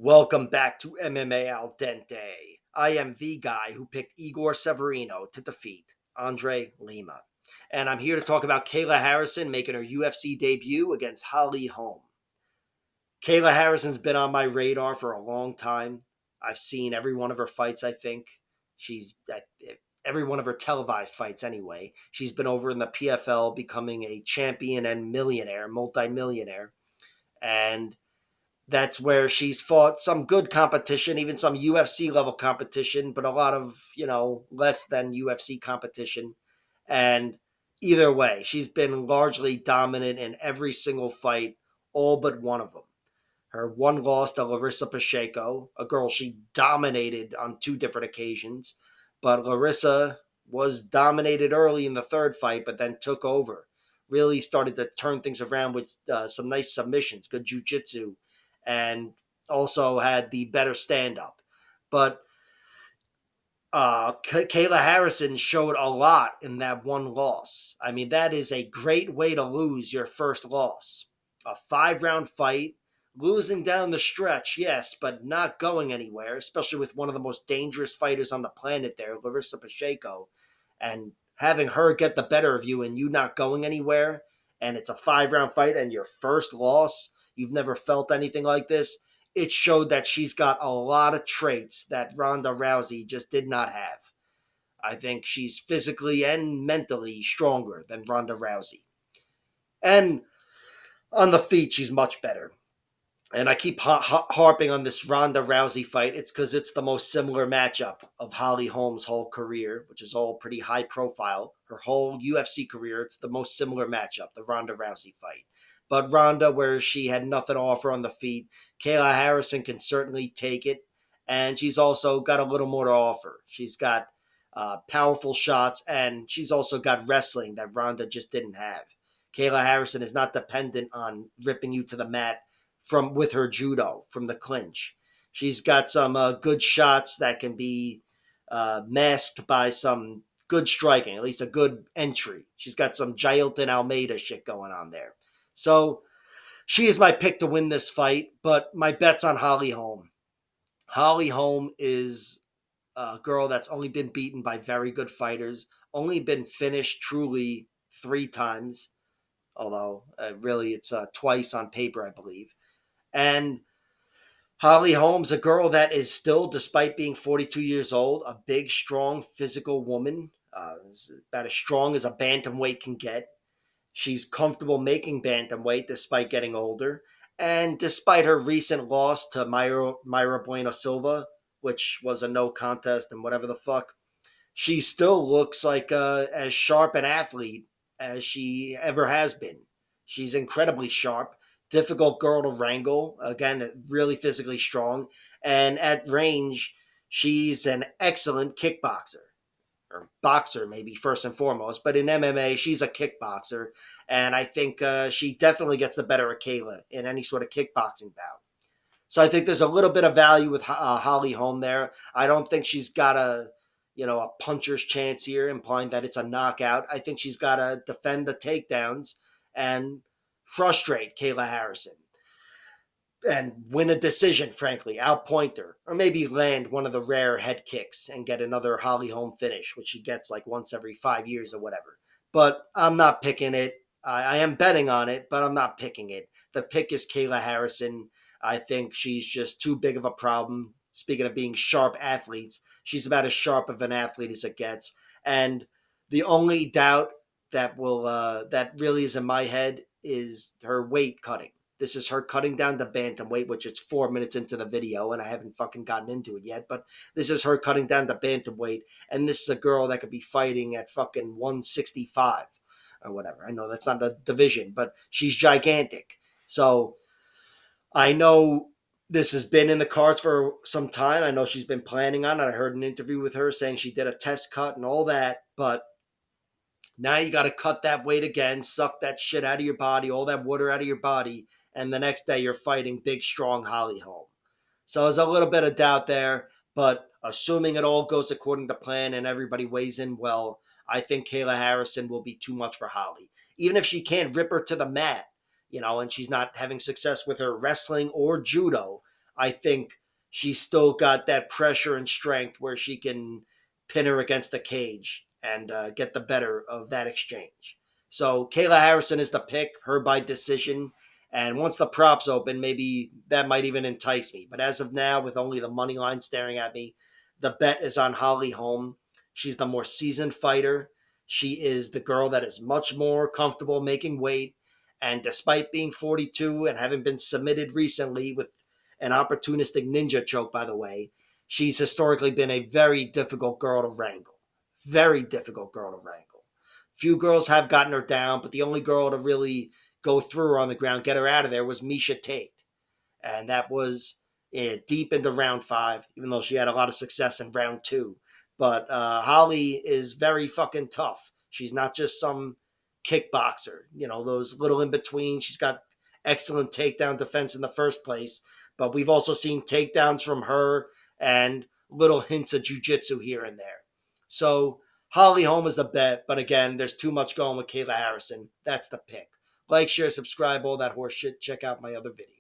Welcome back to MMA Al Dente. I am the guy who picked Igor Severino to defeat Andre Lima. And I'm here to talk about Kayla Harrison making her UFC debut against Holly Holm. Kayla Harrison's been on my radar for a long time. I've seen every one of her fights, I think. She's every one of her televised fights anyway. She's been over in the PFL becoming a champion and millionaire, multimillionaire. And that's where she's fought some good competition, even some UFC level competition, but a lot of, less than UFC competition. And either way, she's been largely dominant in every single fight, all but one of them. Her one loss to Larissa Pacheco, a girl she dominated on two different occasions, but Larissa was dominated early in the third fight, but then took over. Really started to turn things around with some nice submissions, good jiu-jitsu, and also had the better stand-up. But Kayla Harrison showed a lot in that one loss. I mean, that is a great way to lose your first loss. A 5-round fight, losing down the stretch, yes, but not going anywhere, especially with one of the most dangerous fighters on the planet there, Larissa Pacheco, and having her get the better of you and you not going anywhere, and it's a 5-round fight and your first loss, you've never felt anything like this. It showed that she's got a lot of traits that Ronda Rousey just did not have. I think she's physically and mentally stronger than Ronda Rousey. And on the feet, she's much better. And I keep harping on this Ronda Rousey fight. It's because it's the most similar matchup of Holly Holm's whole career, which is all pretty high profile. Her whole UFC career, it's the most similar matchup, the Ronda Rousey fight. But Ronda, where she had nothing to offer on the feet, Kayla Harrison can certainly take it. And she's also got a little more to offer. She's got powerful shots, and she's also got wrestling that Ronda just didn't have. Kayla Harrison is not dependent on ripping you to the mat from with her judo from the clinch. She's got some good shots that can be masked by some good striking, at least a good entry. She's got some Jailton Almeida shit going on there. So she is my pick to win this fight, but my bet's on Holly Holm. Holly Holm is a girl that's only been beaten by very good fighters, only been finished truly 3 times, although really it's twice on paper, I believe. And Holly Holm's a girl that is still, despite being 42 years old, a big, strong, physical woman, about as strong as a bantamweight can get. She's comfortable making bantamweight despite getting older. And despite her recent loss to Myra Bueno Silva, which was a no contest and whatever the fuck, she still looks like as sharp an athlete as she ever has been. She's incredibly sharp, difficult girl to wrangle. Again, really physically strong, and at range, she's an excellent kickboxer or boxer, maybe first and foremost. But in MMA, she's a kickboxer, and I think she definitely gets the better of Kayla in any sort of kickboxing bout. So I think there's a little bit of value with Holly Holm there. I don't think she's got a puncher's chance here, implying that it's a knockout. I think she's got to defend the takedowns and frustrate Kayla Harrison and win a decision, frankly, outpoint her, or maybe land one of the rare head kicks and get another Holly Holm finish, which she gets like once every 5 years or whatever. But I'm not picking it. I am betting on it, but I'm not picking it. The pick is Kayla Harrison. I think she's just too big of a problem. Speaking of being sharp athletes, she's about as sharp of an athlete as it gets. And the only doubt that really is in my head is her weight cutting. This is her cutting down to bantamweight, which it's 4 minutes into the video, and I haven't fucking gotten into it yet. But this is her cutting down to bantamweight, and this is a girl that could be fighting at fucking 165 or whatever. I know that's not a division, but she's gigantic. So I know this has been in the cards for some time. I know she's been planning on it. I heard an interview with her saying she did a test cut and all that, but now you got to cut that weight again, suck that shit out of your body, all that water out of your body, and the next day you're fighting big, strong Holly Holm. So there's a little bit of doubt there, but assuming it all goes according to plan and everybody weighs in well, I think Kayla Harrison will be too much for Holly. Even if she can't rip her to the mat, and she's not having success with her wrestling or judo, I think she's still got that pressure and strength where she can pin her against the cage and get the better of that exchange. So Kayla Harrison is the pick, her by decision. And once the props open, maybe that might even entice me. But as of now, with only the money line staring at me, the bet is on Holly Holm. She's the more seasoned fighter. She is the girl that is much more comfortable making weight. And despite being 42 and having been submitted recently with an opportunistic ninja choke, by the way, she's historically been a very difficult girl to wrangle. Very difficult girl to wrangle. Few girls have gotten her down, but the only girl to really go through her on the ground, get her out of there, was Misha Tate. And that was deep into round 5, even though she had a lot of success in round 2. But Holly is very fucking tough. She's not just some kickboxer, those little in between. She's got excellent takedown defense in the first place, but we've also seen takedowns from her and little hints of jujitsu here and there. So Holly Holm is the bet, but again, there's too much going with Kayla Harrison. That's the pick. Like, share, subscribe, all that horse shit. Check out my other videos.